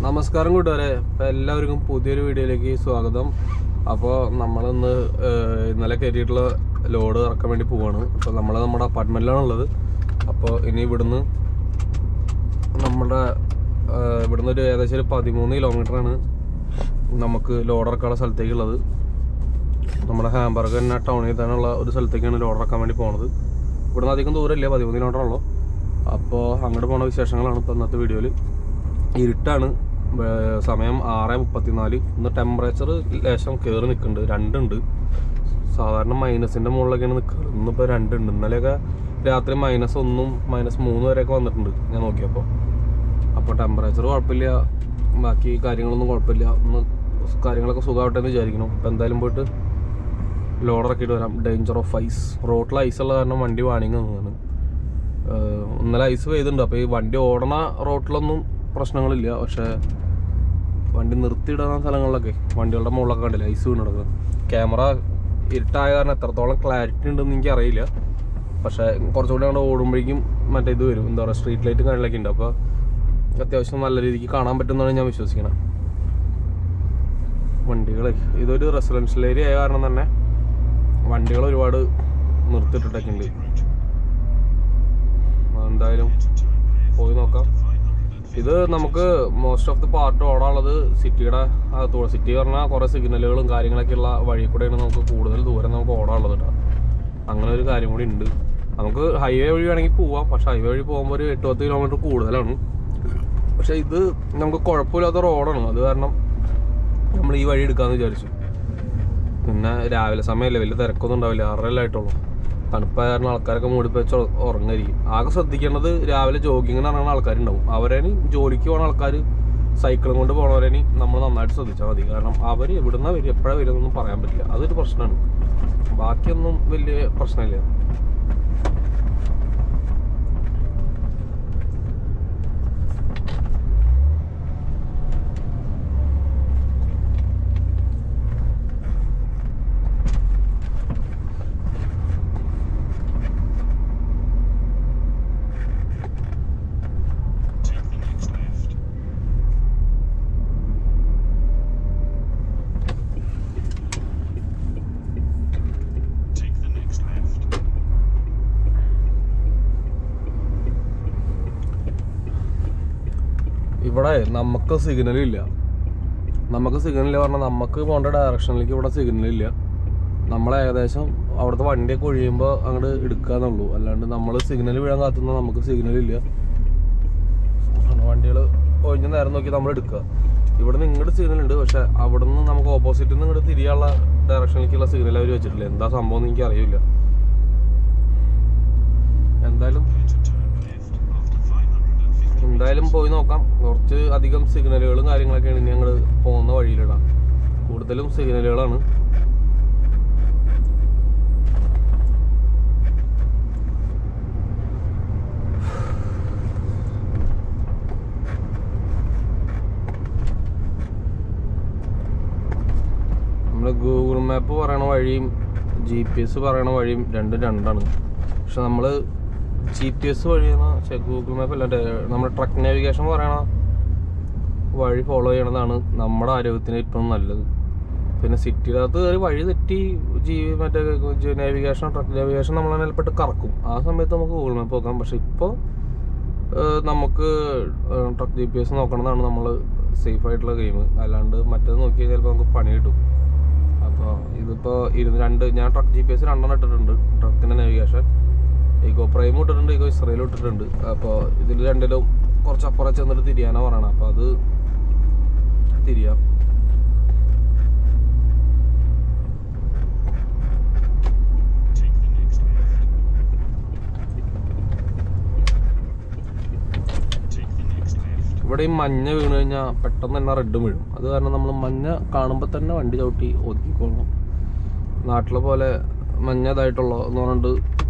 നമസ്കാരം കൂട്ടുകാരെ, അപ്പോൾ എല്ലാവർക്കും പുതിയൊരു വീഡിയോയിലേക്ക് സ്വാഗതം. അപ്പോൾ നമ്മളിന്ന് ഇന്നലെ കയറ്റിയിട്ടുള്ള ലോഡ് ഇറക്കാൻ വേണ്ടി പോവാണ്. അപ്പോൾ നമ്മുടെ അപ്പാർട്ട്മെൻറ്റിലാണുള്ളത്. അപ്പോൾ ഇനി ഇവിടുന്ന് ഒരു ഏകദേശം ഒരു 13 കിലോമീറ്ററാണ് നമുക്ക് ലോഡ് ഇറക്കാനുള്ള സ്ഥലത്തേക്കുള്ളത്. നമ്മുടെ ഹാംബർഗ് തന്നെ ടൗണിൽ തന്നെയുള്ള ഒരു സ്ഥലത്തേക്കാണ് ലോഡ് ഇറക്കാൻ വേണ്ടി പോകുന്നത്. ഇവിടുന്ന് അധികം ദൂരമില്ല, 13 കിലോമീറ്റർ ഉള്ളൂ. അപ്പോൾ അങ്ങോട്ട് പോകുന്ന വിശേഷങ്ങളാണ് ഇപ്പോൾ ഇന്നത്തെ വീഡിയോയിൽ. ഇരുട്ടാണ്, സമയം 6:34. ഇന്ന് ടെമ്പറേച്ചർ ലേശം കയറി നിൽക്കുന്നുണ്ട്, 2 ഉണ്ട്. സാധാരണ മൈനസിൻ്റെ മുകളിലൊക്കെയാണ് നിൽക്കുന്നത്, ഇന്നിപ്പോൾ 2 ഉണ്ട്. ഇന്നലെയൊക്കെ രാത്രി -1 -3 വരെയൊക്കെ വന്നിട്ടുണ്ട് ഞാൻ നോക്കിയപ്പോൾ. അപ്പോൾ ടെമ്പറേച്ചർ കുഴപ്പമില്ല, ബാക്കി കാര്യങ്ങളൊന്നും കുഴപ്പമില്ല. ഇന്ന് കാര്യങ്ങളൊക്കെ സുഖമാവട്ടെ എന്ന് വിചാരിക്കണം. അപ്പോൾ എന്തായാലും പോയിട്ട് ലോഡ് ഇറക്കിയിട്ട് വരാം. ഡേഞ്ചർ ഓഫ് ഐസ്, റോട്ടിൽ ഐസുള്ള കാരണം വണ്ടി വാണിങ് തന്നതാണ്. ഇന്നലെ ഐസ് പെയ്തിട്ടുണ്ട്. അപ്പോൾ ഈ വണ്ടി ഓടണ റോട്ടിലൊന്നും പ്രശ്നങ്ങളില്ല, പക്ഷേ വണ്ടി നിർത്തിയിടുന്ന സ്ഥലങ്ങളിലൊക്കെ വണ്ടികളുടെ മുകളിലൊക്കെ കണ്ടില്ല ഐസ് വീണ് കിടക്കുന്നത്. ക്യാമറ ഇരുട്ടായ കാരണം എത്രത്തോളം ക്ലാരിറ്റി ഉണ്ടെന്ന് എനിക്കറിയില്ല, പക്ഷേ കുറച്ചുകൂടി അങ്ങോട്ട് ഓടുമ്പോഴേക്കും മറ്റേ ഇത് വരും, എന്താ പറയുക, സ്ട്രീറ്റ് ലൈറ്റും കാര്യങ്ങളൊക്കെ ഉണ്ട്. അപ്പോൾ അത്യാവശ്യം നല്ല രീതിക്ക് കാണാൻ പറ്റുമെന്നാണ് ഞാൻ വിശ്വസിക്കുന്നത്. വണ്ടികൾ ഇതൊരു റെസിഡൻഷ്യൽ ഏരിയ ആയ കാരണം തന്നെ വണ്ടികൾ ഒരുപാട് നിർത്തിയിട്ടിട്ടൊക്കെ ഉണ്ട്. എന്തായാലും പോയി നോക്കാം. ഇത് നമുക്ക് മോസ്റ്റ് ഓഫ് ദി പാർട്ട് ഓടാനുള്ളത് സിറ്റിയുടെ അകത്തൂടെ. സിറ്റി പറഞ്ഞാൽ കുറേ സിഗ്നലുകളും കാര്യങ്ങളൊക്കെ ഉള്ള വഴി കൂടെയാണ് നമുക്ക് കൂടുതൽ ദൂരം നമുക്ക് ഓടാനുള്ളത് കേട്ടോ. അങ്ങനെ ഒരു കാര്യം കൂടി ഉണ്ട്. നമുക്ക് ഹൈവേ വഴി വേണമെങ്കിൽ പോവാം, പക്ഷേ ഹൈവേ വഴി പോകുമ്പോൾ ഒരു 8-10 കിലോമീറ്റർ കൂടുതലാണ്. പക്ഷേ ഇത് നമുക്ക് കുഴപ്പമില്ലാത്ത റോഡാണ്, അത് കാരണം നമ്മൾ ഈ വഴി എടുക്കാമെന്ന് വിചാരിച്ചു. പിന്നെ രാവിലെ സമയമല്ലേ, വലിയ തിരക്കൊന്നും ഉണ്ടാവില്ല, 6:30 ആയിട്ടുള്ളൂ. തണുപ്പായ കാരണം ആൾക്കാരൊക്കെ മൂടിപ്പിച്ച് ഉറങ്ങായിരിക്കും. ആകെ ശ്രദ്ധിക്കേണ്ടത് രാവിലെ ജോഗിങ്ങിന് ഇറങ്ങുന്ന ആൾക്കാരുണ്ടാവും, അവരേനി ജോലിക്ക് പോകുന്ന ആൾക്കാർ, സൈക്കിളും കൊണ്ട് പോകണവരേനി നമ്മൾ നന്നായിട്ട് ശ്രദ്ധിച്ചാൽ മതി. കാരണം അവർ എവിടുന്ന വരും എപ്പോഴാണ് വരുന്നൊന്നും പറയാൻ പറ്റില്ല, അതൊരു പ്രശ്നമാണ്. ബാക്കിയൊന്നും വലിയ പ്രശ്നമില്ല. ഇവിടെ നമുക്ക് സിഗ്നലില്ല. പറഞ്ഞാൽ നമുക്ക് പോകേണ്ട ഡയറക്ഷനിലേക്ക് ഇവിടെ സിഗ്നലില്ല. നമ്മൾ ഏകദേശം അവിടുത്തെ വണ്ടിയൊക്കെ ഒഴിയുമ്പോൾ അങ്ങോട്ട് എടുക്കാന്നുള്ളൂ, അല്ലാണ്ട് നമ്മൾ സിഗ്നൽ വീഴാൻ കാത്തുന്ന നമുക്ക് സിഗ്നലില്ല. വണ്ടികൾ ഒഴിഞ്ഞ നേരം നോക്കി നമ്മൾ എടുക്കുക. ഇവിടെ നിന്ന് ഇങ്ങോട്ട് സിഗ്നലുണ്ട്, പക്ഷെ അവിടെ നിന്ന് നമുക്ക് ഓപ്പോസിറ്റിൽ നിന്ന് ഇങ്ങോട്ട് തിരിയാനുള്ള ഡയറക്ഷനിലേക്കുള്ള സിഗ്നൽ അവർ വെച്ചിട്ടില്ല. എന്താ സംഭവം എന്ന് എനിക്ക് അറിയില്ല. എന്തായാലും പോയി നോക്കാം. കുറച്ച് അധികം സിഗ്നലുകളും കാര്യങ്ങളൊക്കെയാണ് ഇനി ഞങ്ങൾ പോകുന്ന വഴിയിലിടാം. കൂടുതലും സിഗ്നലുകളാണ്. നമ്മൾ ഗൂഗിൾ മാപ്പ് പറയണ വഴിയും GPS പറയണ വഴിയും രണ്ടാണ്. പക്ഷെ നമ്മൾ GPS വഴിയാണ്, ഗൂഗിൾ മാപ്പ് അല്ലാണ്ട് നമ്മുടെ ട്രക്ക് നാവിഗേഷൻ പറയണ വഴി ഫോളോ ചെയ്യണതാണ് നമ്മുടെ ആരോഗ്യത്തിന് ഏറ്റവും നല്ലത്. പിന്നെ സിറ്റിയുടെ അകത്ത് കയറി വഴി തെറ്റി മറ്റേ ട്രക്ക് നാവിഗേഷൻ നമ്മളെ നിലപ്പെട്ട് കറക്കും. ആ സമയത്ത് നമുക്ക് ഗൂഗിൾ മാപ്പ് നോക്കാം. പക്ഷെ ഇപ്പോൾ നമുക്ക് ട്രക്ക് GPS നോക്കണതാണ് നമ്മൾ സേഫ് ആയിട്ടുള്ള ഗെയിം. അല്ലാണ്ട് മറ്റേത് നോക്കിയാൽ ചിലപ്പോൾ നമുക്ക് പണി കിട്ടും. അപ്പോൾ ഇതിപ്പോൾ ഞാൻ ട്രക്ക് GPS 2 ഇട്ടിട്ടുണ്ട്. ട്രക്കിൻ്റെ നാവിഗേഷൻ ഈഗോ പ്രൈമും ഇട്ടിട്ടുണ്ട്, ഈഗോ ഇസ്രയേലും ഇട്ടിട്ടുണ്ട്. അപ്പോൾ ഇതിൽ രണ്ടിലും കുറച്ചപ്പുറം ചെന്നിട്ട് തിരിയാനാണ് പറയണം. അപ്പോൾ അത് തിരിയാം. ഇവിടെ ഈ മഞ്ഞ വീണ് കഴിഞ്ഞാൽ പെട്ടെന്ന് തന്നെ റെഡ് വീഴും. അത് കാരണം നമ്മൾ മഞ്ഞ കാണുമ്പോൾ തന്നെ വണ്ടി ചവിട്ടി ഒതുക്കിക്കൊള്ളണം. നാട്ടിലെ പോലെ മഞ്ഞ ഇതായിട്ടുള്ളൂ എന്ന് പറഞ്ഞിട്ട്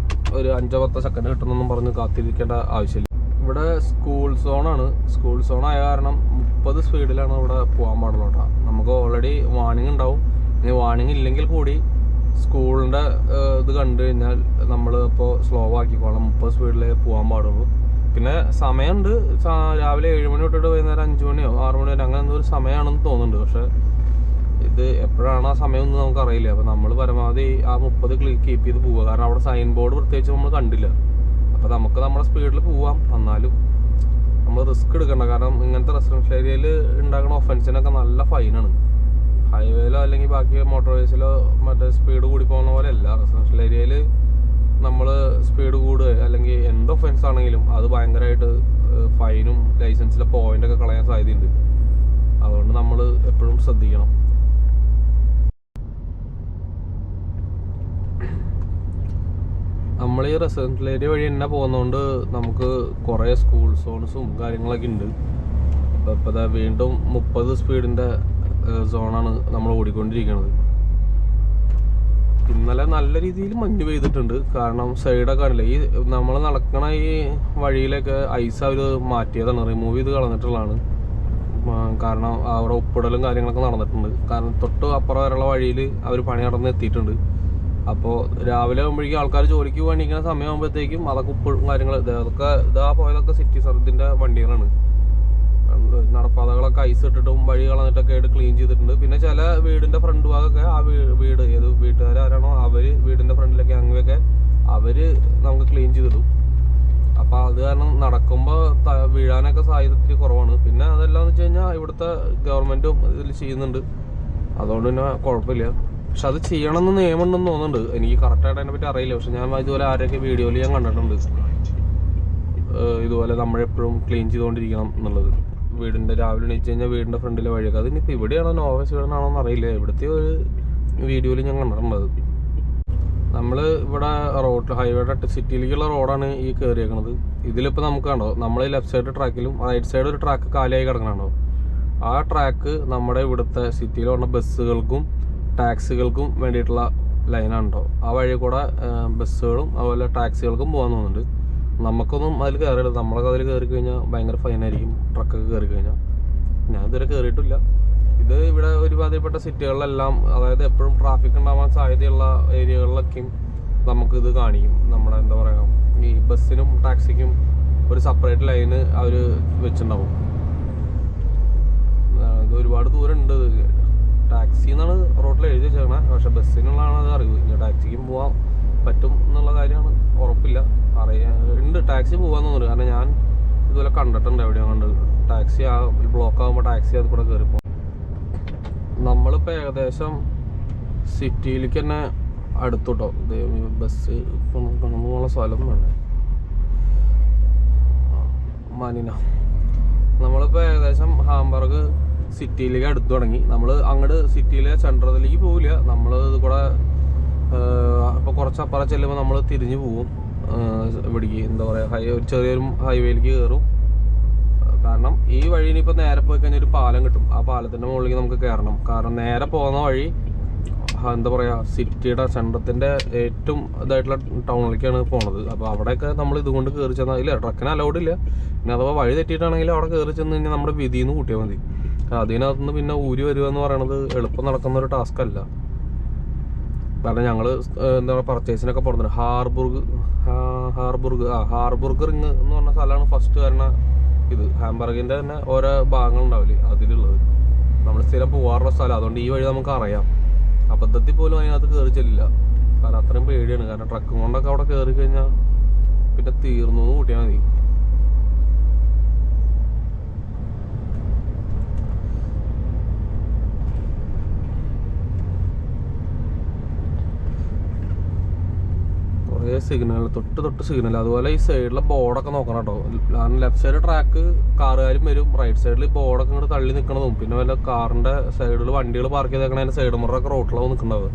ഒരു 5-10 സെക്കൻഡ് കിട്ടുമെന്നൊന്നും പറഞ്ഞ് കാത്തിരിക്കേണ്ട ആവശ്യമില്ല. ഇവിടെ സ്കൂൾ സോണാണ്. സ്കൂൾ സോൺ ആയ കാരണം 30 സ്പീഡിലാണ് ഇവിടെ പോകാൻ പാടുള്ളൂ കേട്ടോ. നമുക്ക് ഓൾറെഡി വാണിംഗ് ഉണ്ടാവും. ഇനി വാണിംഗ് ഇല്ലെങ്കിൽ കൂടി സ്കൂളിൻ്റെ ഇത് കണ്ടു കഴിഞ്ഞാൽ നമ്മൾ ഇപ്പോൾ സ്ലോ ആക്കിക്കോളാം. 30 സ്പീഡിലേ പോകാൻ പാടുള്ളൂ. പിന്നെ സമയമുണ്ട്, രാവിലെ 7 മണി തൊട്ടിട്ട് വൈകുന്നേരം 5 മണിയോ 6 മണി വരെ അങ്ങനെ എന്തോ ഒരു സമയമാണെന്ന് തോന്നുന്നുണ്ട്. പക്ഷെ ഇത് എപ്പോഴാണ് ആ സമയം ഒന്നും നമുക്കറിയില്ല. അപ്പോൾ നമ്മൾ പരമാവധി ആ 30 കീപ്പ് ചെയ്ത് പോവുക. കാരണം അവിടെ സൈൻ ബോർഡ് പ്രത്യേകിച്ച് നമ്മൾ കണ്ടില്ല. അപ്പോൾ നമുക്ക് നമ്മുടെ സ്പീഡിൽ പോവാം, എന്നാലും നമ്മൾ റിസ്ക് എടുക്കണ്ട. കാരണം ഇങ്ങനത്തെ റെസിഡൻഷ്യൽ ഏരിയയിൽ ഉണ്ടാകുന്ന ഒഫൻസിനൊക്കെ നല്ല ഫൈനാണ്. ഹൈവേയിലോ അല്ലെങ്കിൽ ബാക്കി മോട്ടോർ വേസിലോ മറ്റേ സ്പീഡ് കൂടി പോകുന്ന പോലെ അല്ല. റെസിഡൻഷ്യൽ ഏരിയയിൽ നമ്മൾ സ്പീഡ് കൂടുക അല്ലെങ്കിൽ എന്ത് ഒഫൻസ് ആണെങ്കിലും അത് ഭയങ്കരമായിട്ട് ഫൈനും ലൈസൻസിലെ പോയിൻ്റൊക്കെ കളയാൻ സാധ്യതയുണ്ട്. അതുകൊണ്ട് നമ്മൾ എപ്പോഴും ശ്രദ്ധിക്കണം. നമ്മൾ ഈ റെസിഡൻഷ്യൽ ഏരിയ വഴി തന്നെ പോകുന്നതുകൊണ്ട് നമുക്ക് കുറേ സ്കൂൾ സോൺസും കാര്യങ്ങളൊക്കെ ഉണ്ട്. ഇപ്പോൾ വീണ്ടും 30 സ്പീഡിൻ്റെ സോണാണ് നമ്മൾ ഓടിക്കൊണ്ടിരിക്കുന്നത്. ഇന്നലെ നല്ല രീതിയിൽ മഞ്ഞ് പെയ്തിട്ടുണ്ട്. കാരണം സൈഡൊക്കെ ആണല്ലേ, ഈ നമ്മൾ നടക്കണ ഈ വഴിയിലൊക്കെ ഐസ് അവർ മാറ്റിയതാണ്, റിമൂവ് ചെയ്ത് കളഞ്ഞിട്ടുള്ളതാണ്. കാരണം അവിടെ ഉപ്പിടലും കാര്യങ്ങളൊക്കെ നടന്നിട്ടുണ്ട്. കാരണം തൊട്ട് അപ്പുറം വരെയുള്ള വഴിയിൽ അവർ പണി നടന്ന് എത്തിയിട്ടുണ്ട്. അപ്പോൾ രാവിലെ ആകുമ്പോഴേക്കും ആൾക്കാർ ജോലിക്ക് വേണ്ടിയിരിക്കുന്ന സമയമാകുമ്പോഴത്തേക്കും അതൊക്കെ ഉപ്പും കാര്യങ്ങൾ അതൊക്കെ പോയതൊക്കെ സിറ്റി സർവീസിൻ്റെ വണ്ടികളാണ്. നടപ്പാതകളൊക്കെ ഐസ് ഇട്ടിട്ടും വഴി കളഞ്ഞിട്ടൊക്കെ ആയിട്ട് ക്ലീൻ ചെയ്തിട്ടുണ്ട്. പിന്നെ ചില വീടിൻ്റെ ഫ്രണ്ട് ഭാഗമൊക്കെ ആ വീട് ഏത് വീട്ടുകാരാണോ അവർ വീടിൻ്റെ ഫ്രണ്ടിലൊക്കെ അങ്ങനെയൊക്കെ അവർ നമുക്ക് ക്ലീൻ ചെയ്തിടും. അപ്പോൾ അത് കാരണം നടക്കുമ്പോൾ വീഴാനൊക്കെ സാധ്യത ഇത്തിരി കുറവാണ്. പിന്നെ അതെല്ലാമെന്ന് വെച്ച് കഴിഞ്ഞാൽ ഇവിടുത്തെ ഗവൺമെൻറ്റും ഇതിൽ ചെയ്യുന്നുണ്ട്, അതുകൊണ്ട് പിന്നെ കുഴപ്പമില്ല. പക്ഷെ അത് ചെയ്യണമെന്ന് നിയമമുണ്ടെന്ന് തോന്നുന്നുണ്ട്. എനിക്ക് കറക്റ്റായിട്ട് അതിനെ പറ്റി അറിയില്ല. പക്ഷെ ഞാൻ ഇതുപോലെ ആരെയൊക്കെ വീഡിയോയിൽ ഞാൻ കണ്ടിട്ടുണ്ട്, ഇതുപോലെ നമ്മളെപ്പോഴും ക്ലീൻ ചെയ്തുകൊണ്ടിരിക്കണം എന്നുള്ളത്. വീടിൻ്റെ രാവിലെ എണീച്ച് കഴിഞ്ഞാൽ വീടിൻ്റെ ഫ്രണ്ടിലെ വഴിയൊക്കെ അതിനിപ്പോൾ ഇവിടെയാണോ നോർവേ സ്വീഡനാണോ എന്ന് അറിയില്ല. ഇവിടുത്തെ ഒരു വീഡിയോയിൽ ഞാൻ കണ്ടിട്ടുള്ളത്. നമ്മൾ ഇവിടെ ഹൈവേയുടെ സിറ്റിയിലേക്കുള്ള റോഡാണ് ഈ കയറിയേക്കണത്. ഇതിലിപ്പോൾ നമുക്ക് കണ്ടോ, നമ്മൾ ലെഫ്റ്റ് സൈഡ് ട്രാക്കിലും റൈറ്റ് സൈഡ് ഒരു ട്രാക്ക് കാലിയായി കിടക്കണുണ്ടോ. ആ ട്രാക്ക് നമ്മുടെ ഇവിടുത്തെ സിറ്റിയിലുള്ള ബസ്സുകൾക്കും ടാക്സികൾക്കും വേണ്ടിയിട്ടുള്ള ലൈനാണോ. ആ വഴി കൂടെ ബസ്സുകളും അതുപോലെ ടാക്സികൾക്കും പോകാൻ തോന്നുന്നുണ്ട്. നമുക്കൊന്നും അതിൽ കയറിയില്ല. നമ്മളൊക്കെ അതിൽ കയറി കഴിഞ്ഞാൽ ഭയങ്കര ഫൈനായിരിക്കും, ട്രക്കൊക്കെ കയറി കഴിഞ്ഞാൽ. ഞാൻ ഇതുവരെ കയറിയിട്ടില്ല. ഇത് ഇവിടെ ഒരുമാതിരിപ്പെട്ട സിറ്റികളിലെല്ലാം, അതായത് എപ്പോഴും ട്രാഫിക് ഉണ്ടാവാൻ സാധ്യതയുള്ള ഏരിയകളിലൊക്കെയും നമുക്കിത് കാണിക്കും. നമ്മുടെ എന്താ പറയുക, ഈ ബസ്സിനും ടാക്സിക്കും ഒരു സെപ്പറേറ്റ് ലൈന് അവർ വെച്ചിട്ടുണ്ടാവും. ഇത് ഒരുപാട് ദൂരം ഉണ്ട്. ടാക്സി എന്നാണ് റോഡിൽ എഴുതി വെച്ചേക്കണേ, പക്ഷെ ബസ്സിനുള്ളതാണ് അത് അറിവ്. ഇനി ടാക്സിക്കും പോകാൻ പറ്റും എന്നുള്ള കാര്യമാണ് ഉറപ്പില്ല. ഉണ്ട് ടാക്സി പോകാൻ തോന്നുന്നു. കാരണം ഞാൻ ഇതുപോലെ കണ്ടിട്ടുണ്ട്, എവിടെയോ കണ്ട് ടാക്സി ആ ബ്ലോക്ക് ആകുമ്പോൾ ടാക്സി അത് കൂടെ കയറിപ്പോ. നമ്മളിപ്പോൾ ഏകദേശം സിറ്റിയിലേക്ക് തന്നെ അടുത്തോട്ടോ. ബസ് കടന്നു പോകുന്ന സ്ഥലം വേണ്ട മാനിന. നമ്മളിപ്പോൾ ഏകദേശം ഹാംബർഗ് സിറ്റിയിലേക്ക് അടുത്ത് തുടങ്ങി. നമ്മൾ അങ്ങോട്ട് സിറ്റിയിലെ സെൻട്രലിലേക്ക് പോവില്ല. നമ്മൾ ഇത് കൂടെ ഇപ്പോൾ കുറച്ച് അപ്പുറം ചെല്ലുമ്പോൾ നമ്മൾ തിരിഞ്ഞു പോവും. ഇവിടേക്ക് എന്താ പറയുക, ഒരു ചെറിയൊരു ഹൈവേയിലേക്ക് കയറും. കാരണം ഈ വഴിയിൽ ഇപ്പോൾ നേരെ പോയി കഴിഞ്ഞാൽ ഒരു പാലം കിട്ടും. ആ പാലത്തിൻ്റെ മുകളിലേക്ക് നമുക്ക് കയറണം. കാരണം നേരെ പോകുന്ന വഴി എന്താ പറയുക, സിറ്റിയുടെ സെൻട്രത്തിൻ്റെ ഏറ്റവും ഇതായിട്ടുള്ള ടൗണിലേക്കാണ് പോണത്. അപ്പോൾ അവിടെയൊക്കെ നമ്മൾ ഇതുകൊണ്ട് കയറി ചെന്നാൽ ഇല്ല, ട്രക്കിന് അലൗഡ് ഇല്ല. പിന്നെ അഥവാ വഴി തെറ്റിയിട്ടാണെങ്കിൽ അവിടെ കയറി ചെന്ന് കഴിഞ്ഞാൽ നമ്മുടെ വിധിയിൽ നിന്ന് കൂട്ടിയാൽ മതി. അതിനകത്തുനിന്ന് പിന്നെ ഊരി വരിക എന്ന് പറയുന്നത് എളുപ്പം നടക്കുന്ന ഒരു ടാസ്ക് അല്ല. കാരണം ഞങ്ങൾ എന്താ പറയുക, പർച്ചേസിനൊക്കെ പോകുന്നത് ഹാർബുർഗ് റിങ് എന്ന് പറഞ്ഞ സ്ഥലമാണ് ഫസ്റ്റ് വരണ. ഇത് ഹാംബർഗിൻ്റെ തന്നെ ഓരോ ഭാഗങ്ങളുണ്ടാവില്ലേ അതിലുള്ളത്. നമ്മൾ സ്ഥിരം പോകാറുള്ള സ്ഥലം, അതുകൊണ്ട് ഈ വഴി നമുക്ക് അറിയാം. അബദ്ധത്തിൽ പോലും അതിനകത്ത് കയറി ചെല്ലില്ല. കാരണം അത്രയും പേടിയാണ്. കാരണം ട്രക്കും കൊണ്ടൊക്കെ അവിടെ കയറി കഴിഞ്ഞാൽ പിന്നെ തീർന്നു എന്ന് കൂട്ടിയാൽ മതി. കുറേ സിഗ്നൽ, തൊട്ട് സിഗ്നൽ. അതുപോലെ ഈ സൈഡിലെ ബോർഡൊക്കെ നോക്കണം കേട്ടോ. കാരണം ലെഫ്റ്റ് സൈഡ് ട്രാക്ക് കാറുകാരും വരും, റൈറ്റ് സൈഡിൽ ബോർഡൊക്കെ ഇങ്ങോട്ട് തള്ളി നിൽക്കണതും, പിന്നെ വല്ല കാറിൻ്റെ സൈഡിൽ വണ്ടികൾ പാർക്ക് ചെയ്തേക്കണ അതിൻ്റെ സൈഡ് മുറൊക്കെ റോട്ടിലാവും നിൽക്കുന്നത്.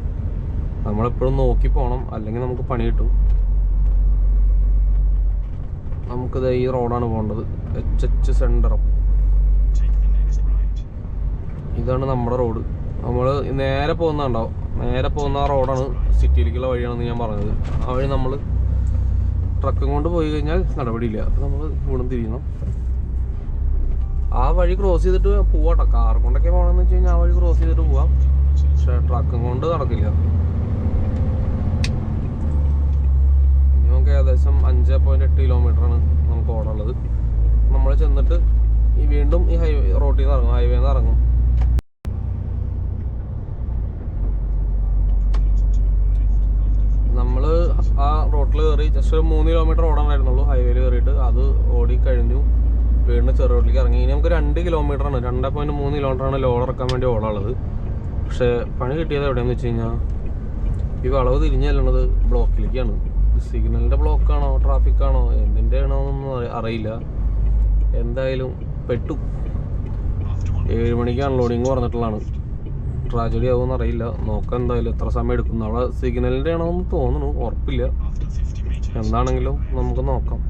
നമ്മളെപ്പോഴും നോക്കി പോകണം, അല്ലെങ്കിൽ നമുക്ക് പണി കിട്ടും. നമുക്കിത് ഈ റോഡാണ് പോകേണ്ടത്, HH സെൻറ്ററും. ഇതാണ് നമ്മുടെ റോഡ്. നമ്മൾ നേരെ പോകുന്നുണ്ടാവും, നേരെ പോകുന്ന ആ റോഡാണ് സിറ്റിയിലേക്കുള്ള വഴിയാണെന്ന് ഞാൻ പറഞ്ഞത്. ആ വഴി നമ്മൾ ട്രക്കും കൊണ്ട് പോയി കഴിഞ്ഞാൽ നടപടിയില്ല. അപ്പോൾ നമ്മൾ ഇവിടെ തിരിയണം. ആ വഴി ക്രോസ് ചെയ്തിട്ട് പോവാട്ടോ. കാർ കൊണ്ടൊക്കെ പോകണമെന്ന് വെച്ച് കഴിഞ്ഞാൽ ആ വഴി ക്രോസ് ചെയ്തിട്ട് പോവാം. പക്ഷേ ട്രക്കും കൊണ്ട് നടക്കില്ല. ഇനി നമുക്ക് ഏകദേശം 5.8 കിലോമീറ്ററാണ് നമുക്ക് നമുക്ക് ഓടാനുള്ളത്. നമ്മൾ ചെന്നിട്ട് വീണ്ടും ഈ റോട്ടിൽ നിന്ന് ഇറങ്ങും, ഹൈവേന്ന് ഇറങ്ങും. നമ്മൾ ആ റോട്ടിൽ കയറി ജസ്റ്റ് ഒരു 3 കിലോമീറ്റർ ഓടാനായിരുന്നുള്ളൂ. ഹൈവേയിൽ കയറിയിട്ട് അത് ഓടി കഴിഞ്ഞു, വീണ്ടും ചെറു റോഡിലേക്ക് ഇറങ്ങി. ഇനി നമുക്ക് 2 കിലോമീറ്ററാണ്, 2.3 കിലോമീറ്ററാണ് ലോഡ് ഇറക്കാൻ വേണ്ടി ഓടാനുള്ളത്. പക്ഷേ പണി കിട്ടിയത് എവിടെയെന്ന് വെച്ച് കഴിഞ്ഞാൽ ഈ വളവ് തിരിഞ്ഞ് ചെല്ലണത് ബ്ലോക്കിലേക്കാണ്. സിഗ്നലിൻ്റെ ബ്ലോക്കാണോ ട്രാഫിക്കാണോ എന്തിൻ്റെ ആണോ എന്നൊന്നും അറിയില്ല. എന്തായാലും പെട്ടു. 7 മണിക്ക് അൺലോഡിങ് പറഞ്ഞിട്ടുള്ളതാണ്. ട്രാജഡി ആവുമെന്ന് അറിയില്ല, നോക്കാം എന്തായാലും എത്ര സമയം എടുക്കുന്നു. അവിടെ സിഗ്നലിൻ്റെ ആണോ എന്ന് തോന്നുന്നു, ഉറപ്പില്ല. എന്താണെങ്കിലും നമുക്ക് നോക്കാം.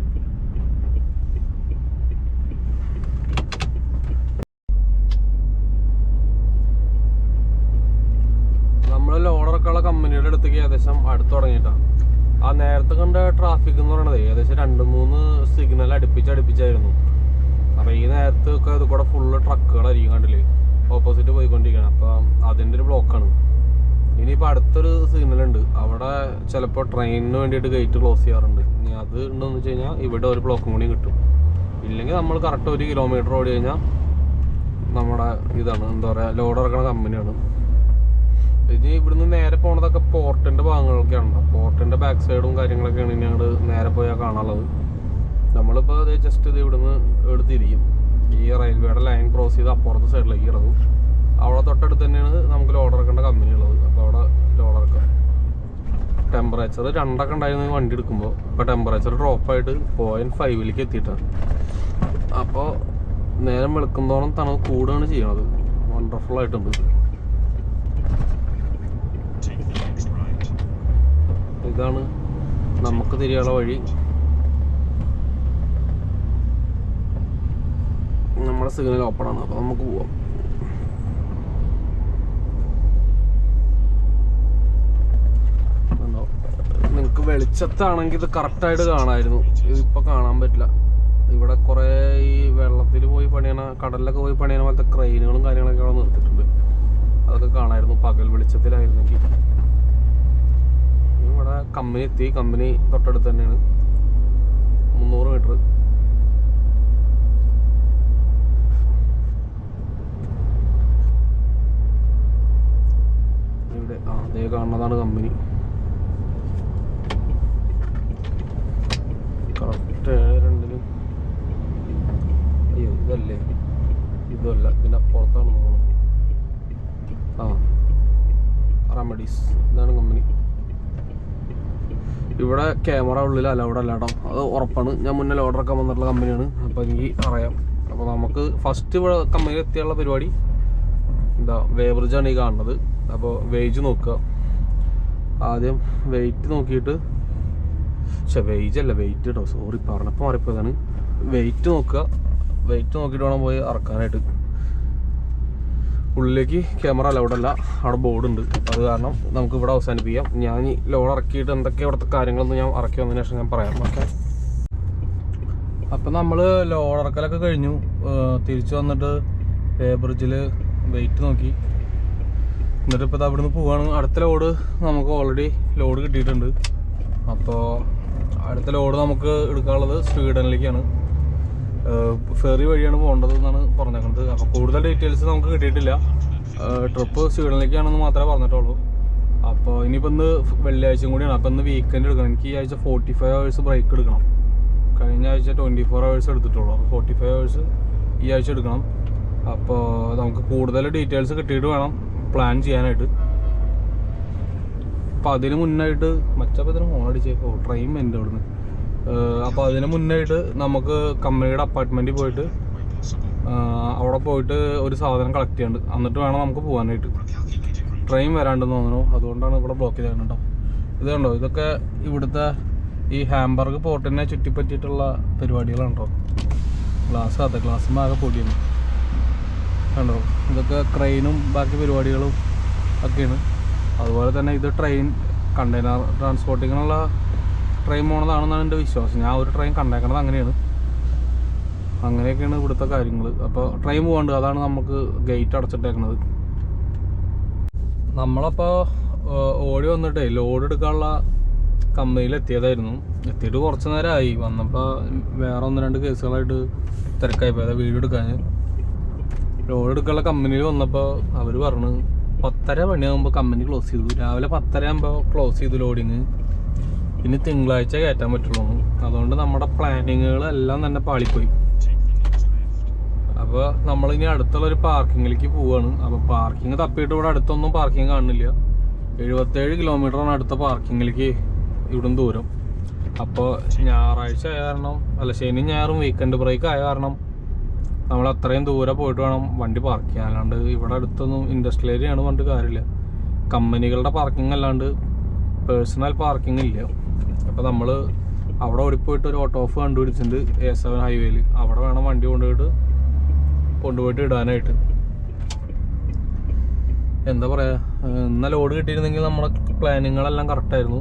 നമ്മൾ ലോഡറൊക്കെയുള്ള കമ്പനിയുടെ അടുത്തേക്ക് ഏകദേശം അടുത്ത് തുടങ്ങിയിട്ടാണ്. ആ നേരത്തെ കണ്ട ട്രാഫിക് എന്ന് പറയുന്നത് ഏകദേശം 2-3 സിഗ്നൽ അടുപ്പിച്ചായിരുന്നു. അപ്പോൾ ഈ നേരത്തൊക്കെ ഇത് കൂടെ ഫുള്ള് ട്രക്കുകളായിരിക്കും, കണ്ടില്ലേ, ഓപ്പോസിറ്റ് പോയിക്കൊണ്ടിരിക്കുകയാണ്. അപ്പം അതിൻ്റെ ഒരു ബ്ലോക്കാണ്. ഇനിയിപ്പോൾ അടുത്തൊരു സിഗ്നലുണ്ട്, അവിടെ ചിലപ്പോൾ ട്രെയിനിന് വേണ്ടിയിട്ട് ഗേറ്റ് ക്ലോസ് ചെയ്യാറുണ്ട്. ഇനി അത് ഉണ്ടെന്ന് വെച്ച് കഴിഞ്ഞാൽ ഇവിടെ ഒരു ബ്ലോക്കും കൂടി കിട്ടും. ഇല്ലെങ്കിൽ നമ്മൾ കറക്റ്റ് 1 കിലോമീറ്റർ ഓടി കഴിഞ്ഞാൽ നമ്മുടെ ഇതാണ്, എന്താ പറയുക, ലോഡ് ഇറക്കുന്ന കമ്പനിയാണ്. ഇനി ഇവിടുന്ന് നേരെ പോണതൊക്കെ പോർട്ടിൻ്റെ ഭാഗങ്ങളൊക്കെയാണ്. പോർട്ടിൻ്റെ ബാക്ക് സൈഡും കാര്യങ്ങളൊക്കെയാണ് ഇനി അങ്ങോട്ട് നേരെ പോയാൽ കാണാനുള്ളത്. നമ്മളിപ്പോൾ അത് ജസ്റ്റ് ഇത് ഇവിടുന്ന് എടുത്തിരിക്കും. ഈ റെയിൽവേയുടെ ലൈൻ ക്രോസ് ചെയ്ത് അപ്പുറത്തെ സൈഡിലേക്ക് ഇറങ്ങും. അവിടെ തൊട്ടടുത്ത് തന്നെയാണ് നമുക്ക് ലോഡ് ഇറക്കേണ്ട കമ്പനി ഉള്ളത്. അപ്പോൾ അവിടെ ലോഡ് ഇറക്കാം. ടെമ്പറേച്ചർ 2 ഉണ്ടായിരുന്നു വണ്ടി എടുക്കുമ്പോൾ. ഇപ്പോൾ ടെമ്പറേച്ചർ ഡ്രോപ്പായിട്ട് 0.5 എത്തിയിട്ടാണ്. അപ്പോൾ നേരം വെളുക്കുന്തോളം തണുപ്പ് കൂടുകയാണ് ചെയ്യണത്. വണ്ടർഫുൾ ആയിട്ടുണ്ട്. ഇതാണ് നമുക്ക് തിരിയാനുള്ള വഴി. നമ്മുടെ സിഗ്നൽ ഓപ്പൺ ആണ്, അപ്പോൾ നമുക്ക് പോവാം. നിങ്ങൾക്ക് വെളിച്ചത്താണെങ്കിൽ ഇത് കറക്റ്റായിട്ട് കാണാമായിരുന്നു. ഇതിപ്പോൾ കാണാൻ പറ്റില്ല. ഇവിടെ കുറേ ഈ വെള്ളത്തിൽ പോയി പണിയണ, കടലിലൊക്കെ പോയി പണിയണ പോലത്തെ ക്രെയിനുകളും കാര്യങ്ങളൊക്കെ അവിടെ നിർത്തിയിട്ടുണ്ട്. അതൊക്കെ കാണാമായിരുന്നു പകൽ വെളിച്ചത്തിലായിരുന്നെങ്കിൽ. ഇവിടെ കമ്പനി എത്തി. കമ്പനി തൊട്ടടുത്ത് തന്നെയാണ്, 300 മീറ്റർ. ഇവിടെ അതേ കാണുന്നതാണ് കമ്പനി. കറക്റ്റ് 2 അയ്യോ ഇതല്ലേ, ഇതല്ല, ഇതിൻ്റെ അപ്പുറത്താണ് തോന്നുന്നു. റെമഡീസ് ഇതാണ് കമ്പനി. ഇവിടെ ക്യാമറ ഉള്ളിൽ അലൗഡ് അല്ല കേട്ടോ, അത് ഉറപ്പാണ്. ഞാൻ മുന്നേ ലോഡ് ഇറക്കാൻ വന്നിട്ടുള്ള കമ്പനിയാണ്, അപ്പോൾ എനിക്ക് അറിയാം. അപ്പോൾ നമുക്ക് ഫസ്റ്റ് ഇവിടെ കമ്പനിയിൽ എത്തിയുള്ള പരിപാടി എന്താ, വേബ്രിഡ്ജാണ് ഈ കാണുന്നത്. അപ്പോൾ വേജ് നോക്കുക. ആദ്യം വെയിറ്റ് നോക്കിയിട്ട്, വെയിറ്റ് അല്ല വെയിറ്റ് കേട്ടോ, സോറി പറഞ്ഞപ്പോൾ മാറിപ്പോയതാണ്. വെയിറ്റ് നോക്കുക. വെയിറ്റ് നോക്കിയിട്ട് വേണം പോയി ഇറക്കാനായിട്ട്. ഉള്ളിലേക്ക് ക്യാമറ അലൗഡ് അല്ല, അവിടെ ബോർഡുണ്ട്. അത് കാരണം നമുക്ക് ഇവിടെ അവസാനിപ്പിക്കാം. ഞാൻ ഈ ലോഡ് ഇറക്കിയിട്ട് എന്തൊക്കെ ഇവിടുത്തെ കാര്യങ്ങളൊന്നും ഞാൻ ഇറക്കി വന്നതിന് ശേഷം ഞാൻ പറയാം. ഓക്കെ, അപ്പം നമ്മൾ ലോഡ് ഇറക്കലൊക്കെ കഴിഞ്ഞു. തിരിച്ചു വന്നിട്ട് ബ്രിഡ്ജിൽ വെയിറ്റ് നോക്കി. എന്നിട്ട് ഇപ്പോൾ അവിടുന്ന് പോവുകയാണ്. അടുത്ത ലോഡ് നമുക്ക് ഓൾറെഡി ലോഡ് കിട്ടിയിട്ടുണ്ട്. അപ്പോൾ അടുത്ത ലോഡ് നമുക്ക് എടുക്കാനുള്ളത് സ്വീഡനിലേക്കാണ്. ഫെറി വഴിയാണ് പോകേണ്ടത് എന്നാണ് പറഞ്ഞേക്കുന്നത്. അപ്പോൾ കൂടുതൽ ഡീറ്റെയിൽസ് നമുക്ക് കിട്ടിയിട്ടില്ല. ട്രിപ്പ് സ്വീഡനിലേക്കാണെന്ന് മാത്രമേ പറഞ്ഞിട്ടുള്ളൂ. അപ്പോൾ ഇനിയിപ്പോൾ ഇന്ന് വെള്ളിയാഴ്ചയും കൂടിയാണ്. അപ്പോൾ ഇന്ന് വീക്കെൻഡ് എടുക്കണം. എനിക്ക് ഈ ആഴ്ച 45 hours ബ്രേക്ക് എടുക്കണം. കഴിഞ്ഞ ആഴ്ച 24 hours എടുത്തിട്ടുള്ളൂ. അപ്പോൾ 45 hours ഈ ആഴ്ച എടുക്കണം. അപ്പോൾ നമുക്ക് കൂടുതൽ ഡീറ്റെയിൽസ് കിട്ടിയിട്ട് വേണം പ്ലാൻ ചെയ്യാനായിട്ട്. അപ്പോൾ അതിന് മുന്നായിട്ട് മറ്റപ്പത്തിന് ഫോൺ അടിച്ചേക്കോ, ട്രെയിൻ എൻ്റെ അവിടുന്ന്. അപ്പോൾ അതിന് മുന്നായിട്ട് നമുക്ക് കമ്പനിയുടെ അപ്പാർട്ട്മെൻറ്റിൽ പോയിട്ട് അവിടെ പോയിട്ട് ഒരു സാധനം കളക്ട് ചെയ്യാണ്ട്, എന്നിട്ട് വേണം നമുക്ക് പോകാനായിട്ട്. ട്രെയിൻ വരാണ്ടെന്ന് തോന്നുന്നു, അതുകൊണ്ടാണ് ഇവിടെ ബ്ലോക്ക് ചെയ്തിട്ടുണ്ടോ. ഇത് കണ്ടോ, ഇതൊക്കെ ഇവിടുത്തെ ഈ ഹാംബർഗ് പോർട്ടിനെ ചുറ്റിപ്പറ്റിയിട്ടുള്ള പരിപാടികളുണ്ടോ. ഗ്ലാസ് ആകെ പൊടിയാണ് കണ്ടോ. ഇതൊക്കെ ക്രെയിനും ബാക്കി പരിപാടികളും ഒക്കെയാണ്. അതുപോലെ തന്നെ ഇത് ട്രെയിൻ കണ്ടെയ്നർ ട്രാൻസ്പോർട്ടിങ്ങിനുള്ള ട്രെയിൻ പോണതാണെന്നാണ് എൻ്റെ വിശ്വാസം. ഞാൻ ഒരു ട്രെയിൻ കണ്ടേക്കണത് അങ്ങനെയാണ്. അങ്ങനെയൊക്കെയാണ് ഇവിടുത്തെ കാര്യങ്ങൾ. അപ്പോൾ ട്രെയിൻ പോകാണ്ട്, അതാണ് നമുക്ക് ഗേറ്റ് അടച്ചിട്ടേക്കണത്. നമ്മളപ്പോൾ ഓടി വന്നിട്ടേ ലോഡ് എടുക്കാനുള്ള കമ്പനിയിൽ എത്തിയതായിരുന്നു. എത്തിയിട്ട് കുറച്ച് നേരമായി. വന്നപ്പോൾ വേറെ 1-2 കേസുകളായിട്ട് തിരക്കായി പോയത്. വീഡിയോ എടുക്കാൻ ലോഡ് എടുക്കാനുള്ള കമ്പനിയിൽ വന്നപ്പോൾ അവർ പറഞ്ഞു 10:30 മണിയാകുമ്പോൾ കമ്പനി ക്ലോസ് ചെയ്തു. രാവിലെ 10:30 ആകുമ്പോൾ ക്ലോസ് ചെയ്തു ലോഡിങ്. ഇനി തിങ്കളാഴ്ച കയറ്റാൻ പറ്റുള്ളൂ. അതുകൊണ്ട് നമ്മുടെ പ്ലാനിങ്ങുകളെല്ലാം തന്നെ പാളിപ്പോയി. അപ്പോൾ നമ്മളിനി അടുത്തുള്ളൊരു പാർക്കിങ്ങിലേക്ക് പോവുകയാണ്. അപ്പോൾ പാർക്കിങ് തപ്പിയിട്ട് ഇവിടെ അടുത്തൊന്നും പാർക്കിങ് കാണുന്നില്ല. 77 കിലോമീറ്ററാണ് അടുത്ത പാർക്കിങ്ങിലേക്ക് ഇവിടുന്ന് ദൂരം. അപ്പോൾ ഞായറാഴ്ച ആയ കാരണം, അല്ല ശനി ഞായറും വീക്കെൻഡ് ബ്രേക്ക് ആയ കാരണം നമ്മൾ അത്രയും ദൂരെ പോയിട്ട് വേണം വണ്ടി പാർക്ക് ചെയ്യാൻ. അല്ലാണ്ട് ഇവിടെ അടുത്തൊന്നും ഇൻഡസ്ട്രിയൽ ഏരിയ ആണ് പറഞ്ഞിട്ട് കാര്യമില്ല. കമ്പനികളുടെ പാർക്കിംഗ് അല്ലാണ്ട് പേഴ്സണൽ പാർക്കിംഗ് ഇല്ല. അപ്പോൾ നമ്മൾ അവിടെ ഓടിപ്പോയിട്ട് ഒരു ഓട്ടോ ഓഫ് കണ്ടുപിടിച്ചിട്ടുണ്ട് A7 ഹൈവേയിൽ. അവിടെ വേണം വണ്ടി കൊണ്ടുപോയിട്ട് ഇടാനായിട്ട്. എന്താ പറയുക, ഇന്ന് ലോഡ് കിട്ടിയിരുന്നെങ്കിൽ നമ്മുടെ പ്ലാനിങ്ങുകളെല്ലാം കറക്റ്റായിരുന്നു.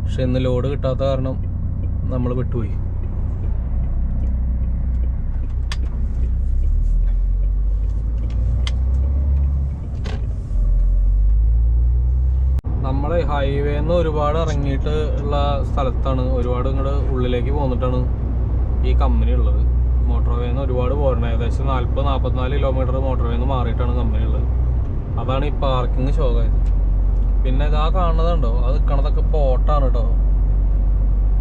പക്ഷെ ഇന്ന് ലോഡ് കിട്ടാത്ത കാരണം നമ്മൾ വിട്ടുപോയി. നമ്മൾ ഹൈവേന്ന് ഒരുപാട് ഇറങ്ങിയിട്ട് ഉള്ള സ്ഥലത്താണ്, ഒരുപാട് ഇങ്ങോട്ട് ഉള്ളിലേക്ക് പോന്നിട്ടാണ് ഈ കമ്പനി ഉള്ളത്. മോട്ടോർ വേന്ന് ഒരുപാട് പോരണം. ഏകദേശം 40-44 കിലോമീറ്റർ മോട്ടോർ വേന്ന് മാറിയിട്ടാണ് കമ്പനി ഉള്ളത്. അതാണ് ഈ പാർക്കിംഗ് ഷോക്കായത്. പിന്നെ ഇതാ കാണുന്നതുണ്ടോ, അത് നിൽക്കണതൊക്കെ ബോട്ടാണ് കേട്ടോ.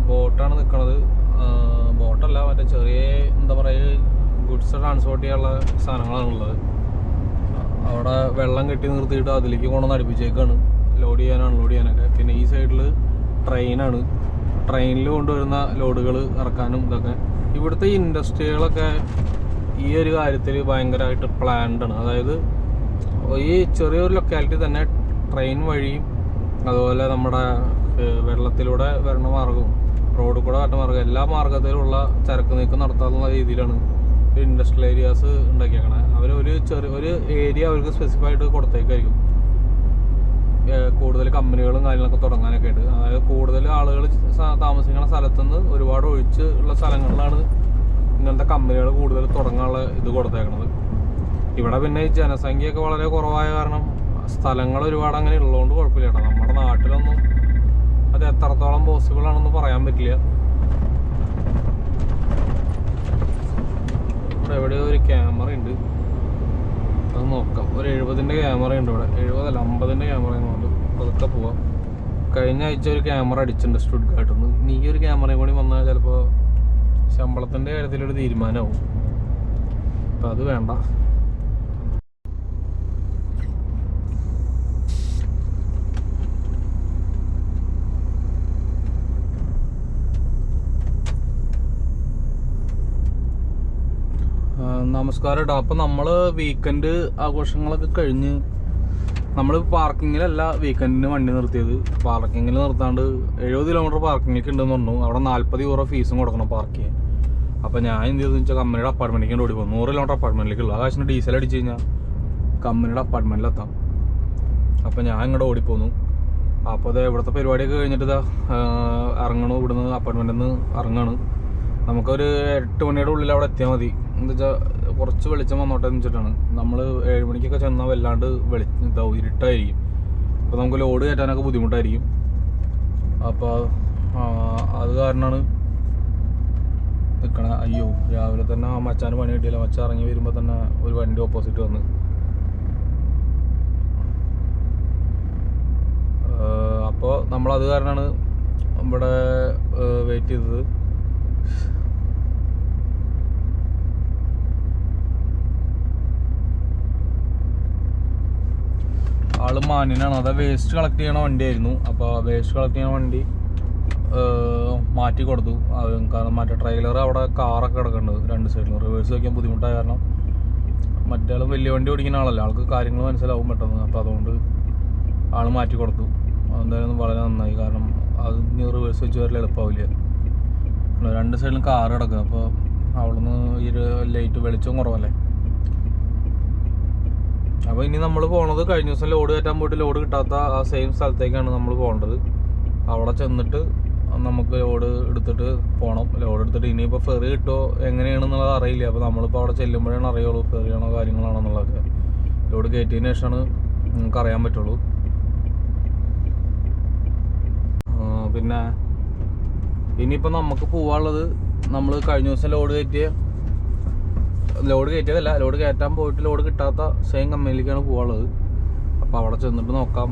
ബോട്ടാണ് നിൽക്കണത്. ബോട്ടല്ല, മറ്റേ ചെറിയ എന്താ പറയുക, ഗുഡ്സ് ട്രാൻസ്പോർട്ട് ചെയ്യാനുള്ള സാധനങ്ങളാണുള്ളത്. അവിടെ വെള്ളം കെട്ടി നിർത്തിയിട്ട് അതിലേക്ക് കൊണ്ടുവന്ന് അടുപ്പിച്ചേക്കാണ്. ലോഡ് ചെയ്യാൻ അൺലോഡ് ചെയ്യാനൊക്കെ. പിന്നെ ഈ സൈഡിൽ ട്രെയിനാണ്. ട്രെയിനിൽ കൊണ്ടുവരുന്ന ലോഡുകൾ ഇറക്കാനും ഇതൊക്കെ. ഇവിടുത്തെ ഇൻഡസ്ട്രികളൊക്കെ ഈ ഒരു കാര്യത്തിൽ ഭയങ്കരമായിട്ട് പ്ലാൻഡാണ്. അതായത് ഈ ചെറിയൊരു ലൊക്കാലിറ്റി തന്നെ ട്രെയിൻ വഴിയും അതുപോലെ നമ്മുടെ വെള്ളത്തിലൂടെ വരണ മാർഗവും റോഡിൽ കൂടെ വരണ മാർഗം എല്ലാ മാർഗത്തിലുള്ള ചരക്ക് നീക്കം നടത്താനുള്ള രീതിയിലാണ് ഇൻഡസ്ട്രിയൽ ഏരിയാസ് ഉണ്ടാക്കിയേക്കണേ. അവർ ഒരു ഏരിയ അവർക്ക് സ്പെസിഫൈ ആയിട്ട് കൊടുത്തേക്കായിരിക്കും കൂടുതൽ കമ്പനികളും കാര്യങ്ങളൊക്കെ തുടങ്ങാനൊക്കെ ആയിട്ട്. അതായത് കൂടുതൽ ആളുകൾ താമസിക്കുന്ന സ്ഥലത്തുനിന്ന് ഒരുപാട് ഒഴിച്ച് ഉള്ള സ്ഥലങ്ങളിലാണ് ഇങ്ങനത്തെ കമ്പനികൾ കൂടുതൽ തുടങ്ങാനുള്ള ഇത് കൊടുത്തേക്കണത്. ഇവിടെ പിന്നെ ഈ ജനസംഖ്യയൊക്കെ വളരെ കുറവായ കാരണം സ്ഥലങ്ങൾ ഒരുപാട് അങ്ങനെ ഉള്ളതുകൊണ്ട് കുഴപ്പമില്ല കേട്ടോ. നമ്മുടെ നാട്ടിലൊന്നും അത് എത്രത്തോളം പോസിബിൾ ആണെന്ന് പറയാൻ പറ്റില്ല. ഇവിടെ എവിടെയോ ഒരു ക്യാമറ ഉണ്ട്, അത് നോക്കാം. ഒരു 70-ൻ്റെ ക്യാമറ ഉണ്ട് ഇവിടെ. 70 അല്ല 50-ൻ്റെ ക്യാമറയുണ്ട്. അതൊക്കെ പോവാം. കഴിഞ്ഞ ആഴ്ച ഒരു ക്യാമറ അടിച്ചിട്ടുണ്ട് സ്റ്റുഡ്ഗാർട്ടിൽ നിന്ന്. നീ ഒരു ക്യാമറയും കൂടി വന്നാൽ ചിലപ്പോൾ ശമ്പളത്തിൻ്റെ കാര്യത്തിലൊരു തീരുമാനമാവും. അപ്പം അത് വേണ്ട. നമസ്കാരം കേട്ടോ. അപ്പം നമ്മൾ വീക്കെൻഡ് ആഘോഷങ്ങളൊക്കെ കഴിഞ്ഞ് നമ്മൾ പാർക്കിങ്ങിലല്ല വീക്കെൻഡിന് വണ്ടി നിർത്തിയത്. പാർക്കിങ്ങിൽ നിർത്താണ്ട് 70 കിലോമീറ്റർ പാർക്കിങ്ങിലേക്ക് ഉണ്ടെന്ന് പറഞ്ഞു. അവിടെ 40 യൂറോ ഫീസും കൊടുക്കണം പാർക്ക് ചെയ്യാൻ. അപ്പോൾ ഞാൻ എന്ത് ചെയ്തെന്ന് വെച്ചാൽ കമ്പനിയുടെ അപ്പാർട്ട്മെൻറ്റിലേക്ക് ഓടി പോകും. 100 കിലോമീറ്റർ അപ്പാർട്ട്മെൻറ്റിലേക്കുള്ള ആ കാശിന് ഡീസൽ അടിച്ച് കഴിഞ്ഞാൽ കമ്പനിയുടെ അപ്പാർട്ട്മെൻറ്റിലെത്താം. അപ്പോൾ ഞാൻ ഇങ്ങോട്ട് ഓടിപ്പോന്നു. അപ്പോൾ അത് ഇവിടുത്തെ പരിപാടിയൊക്കെ കഴിഞ്ഞിട്ട് ഇറങ്ങണു. ഇവിടുന്ന് അപ്പാർട്ട്മെൻറ്റിൽ നിന്ന് ഇറങ്ങാണ്. നമുക്കൊരു 8 മണിയുടെ ഉള്ളിൽ അവിടെ എത്തിയാൽ മതി. എന്താ വെച്ചാൽ കുറച്ച് വെളിച്ചം വന്നോട്ടെ എന്ന് വെച്ചിട്ടാണ്. നമ്മൾ 7 മണിക്കൊക്കെ ചെന്നാൽ വല്ലാണ്ട് ഇരുട്ടായിരിക്കും. അപ്പോൾ നമുക്ക് ലോഡ് കയറ്റാനൊക്കെ ബുദ്ധിമുട്ടായിരിക്കും. അപ്പോൾ അത് കാരണമാണ് നിൽക്കണേ. അയ്യോ, രാവിലെ തന്നെ ആ മച്ചാന് പണി കിട്ടിയില്ല. മച്ചാൻ ഇറങ്ങി വരുമ്പോൾ തന്നെ ഒരു വണ്ടി ഓപ്പോസിറ്റ് വന്ന്. അപ്പോൾ നമ്മളത് കാരണമാണ് ഇവിടെ വെയിറ്റ് ചെയ്തത്. ആള് മാന്യനാണ്. അത് വേസ്റ്റ് കളക്ട് ചെയ്യണ വണ്ടിയായിരുന്നു. അപ്പോൾ വേസ്റ്റ് കളക്ട് ചെയ്യണ വണ്ടി മാറ്റി കൊടുത്തു. കാരണം മറ്റേ ട്രെയിലർ അവിടെ കാറൊക്കെ കിടക്കുന്നുണ്ട് 2 സൈഡിലും. റിവേഴ്സ് വയ്ക്കാൻ ബുദ്ധിമുട്ടായ കാരണം മറ്റേ ആൾ വലിയ വണ്ടി ഓടിക്കുന്ന ആളല്ല, ആൾക്ക് കാര്യങ്ങൾ മനസ്സിലാവും പെട്ടെന്ന്. അപ്പോൾ അതുകൊണ്ട് ആൾ മാറ്റി കൊടുത്തു. എന്തായാലും വളരെ നന്നായി. കാരണം അത് റിവേഴ്സ് വെച്ച് വരൽ എളുപ്പമാവില്ല. 2 സൈഡിലും കാറ് കിടക്കുക. അപ്പോൾ അവിടുന്ന് ഈ ലൈറ്റ് വെളിച്ചവും കുറവല്ലേ. അപ്പോൾ ഇനി നമ്മൾ പോണത് കഴിഞ്ഞ ദിവസം ലോഡ് കയറ്റാൻ പോയിട്ട് ലോഡ് കിട്ടാത്ത ആ സെയിം സ്ഥലത്തേക്കാണ് നമ്മൾ പോകേണ്ടത്. അവിടെ ചെന്നിട്ട് നമുക്ക് ലോഡ് എടുത്തിട്ട് പോകണം. ലോഡ് എടുത്തിട്ട് ഇനിയിപ്പോൾ ഫെറി കിട്ടുമോ എങ്ങനെയാണെന്നുള്ളത് അറിയില്ല. അപ്പോൾ നമ്മളിപ്പോൾ അവിടെ ചെല്ലുമ്പോഴാണ് അറിയുള്ളൂ ഫെറിയാണോ കാര്യങ്ങളാണോ എന്നുള്ളതൊക്കെ. ലോഡ് കയറ്റിയതിന് ശേഷമാണ് നമുക്ക് അറിയാൻ പറ്റുള്ളൂ. പിന്നെ ഇനിയിപ്പോൾ നമുക്ക് പോകാനുള്ളത്, നമ്മൾ കഴിഞ്ഞ ദിവസം ലോഡ് കയറ്റിയതല്ല, ലോഡ് കയറ്റാൻ പോയിട്ട് ലോഡ് കിട്ടാത്ത സെയിം കമ്പനിയിലേക്കാണ് പോകാനുള്ളത്. അപ്പോൾ അവിടെ ചെന്നിട്ട് നോക്കാം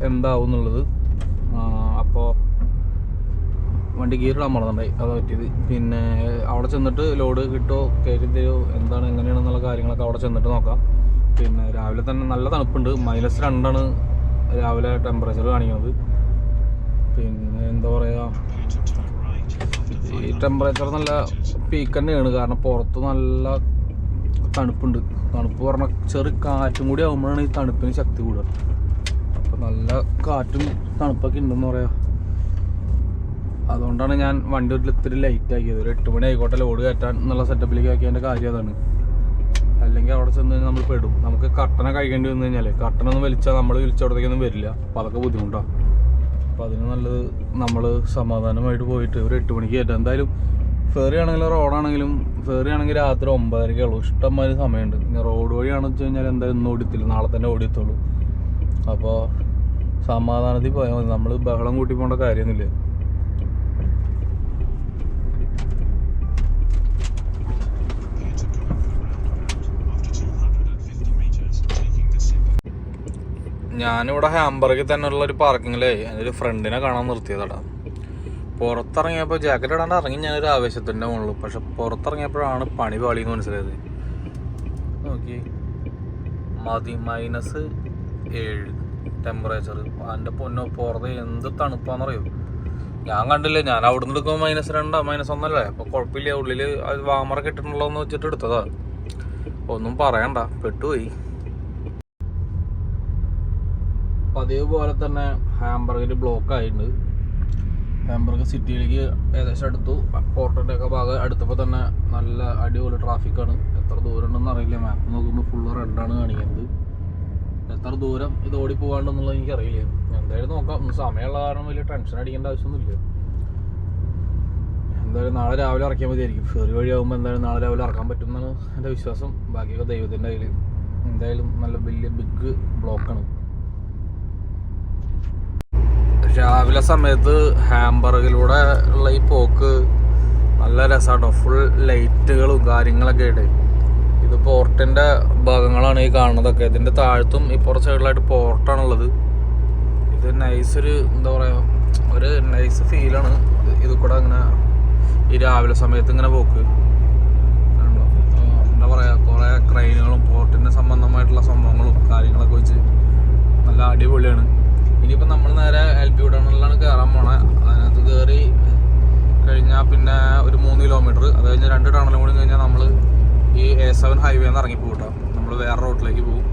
എന്താവും എന്നുള്ളത്. അപ്പോൾ വണ്ടി ഗിയറിടാൻ മറന്നുണ്ടായി, അതാ പറ്റിയത്. പിന്നെ അവിടെ ചെന്നിട്ട് ലോഡ് കിട്ടുമോ കയറ്റി തരുമോ എന്താണ് എങ്ങനെയാണെന്നുള്ള കാര്യങ്ങളൊക്കെ അവിടെ ചെന്നിട്ട് നോക്കാം. പിന്നെ രാവിലെ തന്നെ നല്ല തണുപ്പുണ്ട്, -2 രാവിലെ ടെമ്പറേച്ചർ കാണിക്കുന്നത്. പിന്നെ എന്താ പറയുക, ഈ ടെമ്പറേച്ചർ നല്ല പീക്ക് തന്നെയാണ്, കാരണം പുറത്ത് നല്ല തണുപ്പുണ്ട്. തണുപ്പ് പറഞ്ഞാൽ ചെറിയ കാറ്റും കൂടി ആകുമ്പോഴാണ് ഈ തണുപ്പിന് ശക്തി കൂടുക. അപ്പോൾ നല്ല കാറ്റും തണുപ്പൊക്കെ ഉണ്ടെന്ന് പറയാം. അതുകൊണ്ടാണ് ഞാൻ വണ്ടി ഒരു ഇത്തിരി ലൈറ്റ് ആക്കിയത്. ഒരു 8 മണി ആയിക്കോട്ടെ ലോഡ് കയറ്റാൻ എന്നുള്ള സെറ്റപ്പിലേക്ക് ആക്കിയതിൻ്റെ കാര്യം അതാണ്. അല്ലെങ്കിൽ അവിടെ ചെന്ന് കഴിഞ്ഞാൽ നമ്മൾ പെടും. നമുക്ക് കട്ടന കഴിക്കേണ്ടി വന്നു കഴിഞ്ഞാൽ കട്ടനൊന്നും വലിച്ചാൽ നമ്മൾ വിളിച്ചവിടത്തേക്കൊന്നും വരില്ല. അപ്പോൾ അതൊക്കെ ബുദ്ധിമുട്ടാണ്. അപ്പോൾ അതിന് നല്ലത് നമ്മൾ സമാധാനമായിട്ട് പോയിട്ട് ഒരു 8 മണിക്ക് കയറ്റാം. എന്തായാലും ഫെറി ആണെങ്കിലും റോഡാണെങ്കിലും, ഫെറി ആണെങ്കിൽ രാത്രി 9:30 ഉള്ളൂ. ഇഷ്ടംമാതിരി സമയമുണ്ട്. ഇനി റോഡ് വഴിയാണെന്ന് വെച്ച് കഴിഞ്ഞാൽ എന്തായാലും ഇന്ന് ഓടിത്തില്ല, നാളെ തന്നെ ഓടിയെത്തുള്ളൂ. അപ്പോൾ സമാധാനത്തിൽ പോയാൽ മതി, നമ്മൾ ബഹളം കൂട്ടി പോകേണ്ട കാര്യമൊന്നുമില്ല. ഞാനിവിടെ ഹാംബർഗിൽ തന്നെ ഉള്ള ഒരു പാർക്കിങ്ങിലേ എൻ്റെ ഒരു ഫ്രണ്ടിനെ കാണാൻ നിർത്തിയതാടാ. പുറത്തിറങ്ങിയപ്പോൾ ജാക്കറ്റ് ഇടാണ്ട് ഇറങ്ങി ഞാനൊരു ആവേശത്തിൻ്റെ മുകളിൽ. പക്ഷെ പുറത്തിറങ്ങിയപ്പോഴാണ് പണി പാളിയെന്ന് മനസ്സിലായത്. നോക്കി -7 ടെമ്പറേച്ചർ. എൻ്റെ പൊന്നോ, പുറത്ത് എന്ത് തണുപ്പാണെന്നറിയോ. ഞാൻ കണ്ടില്ലേ, ഞാൻ അവിടെ നിന്ന് എടുക്കുമ്പോൾ -2 -1 അപ്പോൾ കുഴപ്പമില്ല. ഉള്ളിൽ അത് വാമറൊക്കെ ഇട്ടിട്ടുള്ളതെന്ന് വെച്ചിട്ട് എടുത്തതാ. ഒന്നും പറയണ്ട, പെട്ടുപോയി. പതിവ് പോലെ തന്നെ ഹാംബർഗിൽ ബ്ലോക്ക് ആയിട്ടുണ്ട്. ഹാംബർഗ് സിറ്റിയിലേക്ക് ഏകദേശം അടുത്തു. പോർട്ടിൻ്റെ ഒക്കെ ഭാഗം അടുത്തപ്പോൾ തന്നെ നല്ല അടിപൊളി ട്രാഫിക്കാണ്. എത്ര ദൂരം ഉണ്ടെന്ന് അറിയില്ല, മാപ്പ് നോക്കുമ്പോൾ ഫുള്ള് റെഡാണ് കാണിക്കുന്നത്. എത്ര ദൂരം ഇത് ഓടി പോകാണ്ടെന്നുള്ളത് എനിക്കറിയില്ല. എന്തായാലും നോക്കാം. സമയമുള്ള കാരണം വലിയ ടെൻഷൻ അടിക്കേണ്ട ആവശ്യമൊന്നുമില്ല. എന്തായാലും നാളെ രാവിലെ ഇറക്കിയാൽ മതിയായിരിക്കും. ഫെറി വഴിയാകുമ്പോൾ എന്തായാലും നാളെ രാവിലെ ഇറക്കാൻ പറ്റുമെന്നാണ് എൻ്റെ വിശ്വാസം. ബാക്കിയൊക്കെ ദൈവത്തിൻ്റെ കയ്യിൽ. എന്തായാലും നല്ല വലിയ ബിഗ് ബ്ലോക്കാണ്. രാവിലെ സമയത്ത് ഹാംബർഗിലൂടെ ഉള്ള ഈ പോക്ക് നല്ല രസമാട്ടോ. ഫുൾ ലൈറ്റുകളും കാര്യങ്ങളൊക്കെ ആയിട്ട്. ഇത് പോർട്ടിൻ്റെ ഭാഗങ്ങളാണ് ഈ കാണുന്നതൊക്കെ. ഇതിൻ്റെ താഴത്തും ഇപ്പുറത്തെ സൈഡിലായിട്ട് പോർട്ടാണുള്ളത്. ഇത് നൈസൊരു എന്താ പറയുക, ഒരു നൈസ് ഫീലാണ് ഇത് കൂടെ അങ്ങനെ ഈ രാവിലെ സമയത്ത് ഇങ്ങനെ പോക്ക്. എന്താ പറയുക, കുറേ ക്രെയിനുകളും പോർട്ടിൻ്റെ സംബന്ധമായിട്ടുള്ള സംഭവങ്ങളും കാര്യങ്ങളൊക്കെ വെച്ച് നല്ല അടിപൊളിയാണ്. ഇനിയിപ്പോൾ നമ്മൾ നേരെ LP ടണലിലാണ് കയറാൻ പോണേ. അതിനകത്ത് കയറി കഴിഞ്ഞാൽ പിന്നെ ഒരു 3 കിലോമീറ്റർ, അത് കഴിഞ്ഞാൽ 2 ടണലും കൂടി കഴിഞ്ഞാൽ നമ്മൾ ഈ A7 ഹൈവേ നിന്ന് ഇറങ്ങി പോകട്ടോ. നമ്മൾ വേറെ റോഡിലേക്ക് പോകും.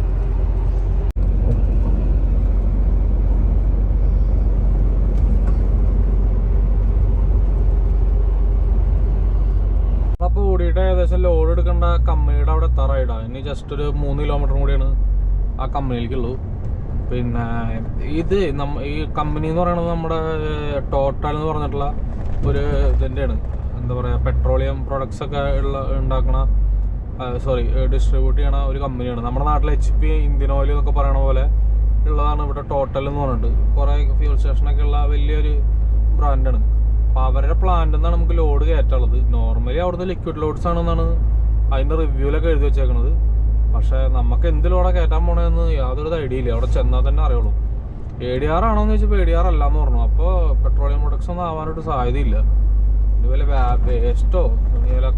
അപ്പോൾ ഓടിയിട്ട് ഏകദേശം ലോഡ് എടുക്കേണ്ട കമ്പനിയുടെ അവിടെ എത്താറായിട്ടാ. ഇനി ജസ്റ്റ് ഒരു 3 കിലോമീറ്റർ കൂടിയാണ് ആ കമ്പനിയിലേക്കുള്ളൂ. പിന്നെ ഇത് ഈ കമ്പനി എന്ന് പറയുന്നത് നമ്മുടെ ടോട്ടൽ എന്ന് പറഞ്ഞിട്ടുള്ള ഒരു ഇതിൻ്റെയാണ്. എന്താ പറയുക, പെട്രോളിയം പ്രൊഡക്ട്സ് ഒക്കെ ഉണ്ടാക്കണ ഡിസ്ട്രിബ്യൂട്ട് ചെയ്യണ ഒരു കമ്പനിയാണ്. നമ്മുടെ നാട്ടിൽ HP ഇന്ത്യൻ ഓയിൽ എന്നൊക്കെ പറയണ പോലെ ഉള്ളതാണ് ഇവിടെ ടോട്ടൽ എന്ന് പറഞ്ഞിട്ട്. കുറേ ഫ്യൂൽ സ്റ്റേഷനൊക്കെ ഉള്ള വലിയൊരു ബ്രാൻഡാണ്. അപ്പോൾ അവരുടെ പ്ലാന്റിൽ നിന്നാണ് നമുക്ക് ലോഡ് കയറ്റുള്ളത്. നോർമലി അവിടുന്ന് ലിക്വിഡ് ലോഡ്സ് ആണെന്നാണ് അതിൻ്റെ റിവ്യൂലൊക്കെ എഴുതി വെച്ചേക്കണത്. പക്ഷേ നമുക്ക് എന്ത് ലോഡാണ് കയറ്റാൻ പോണതെന്ന് യാതൊരു ഐഡിയ ഇല്ല. അവിടെ ചെന്നാൽ തന്നെ അറിയുള്ളൂ. ADR ആണോന്ന് ചോദിച്ചപ്പോൾ ADR അല്ല എന്ന് പറഞ്ഞു. അപ്പോൾ പെട്രോളിയം പ്രൊഡക്ട്സ് ഒന്നും ആവാനൊരു സാധ്യതയില്ല. ഇതുപോലെ വേസ്റ്റോ അതുപോലെ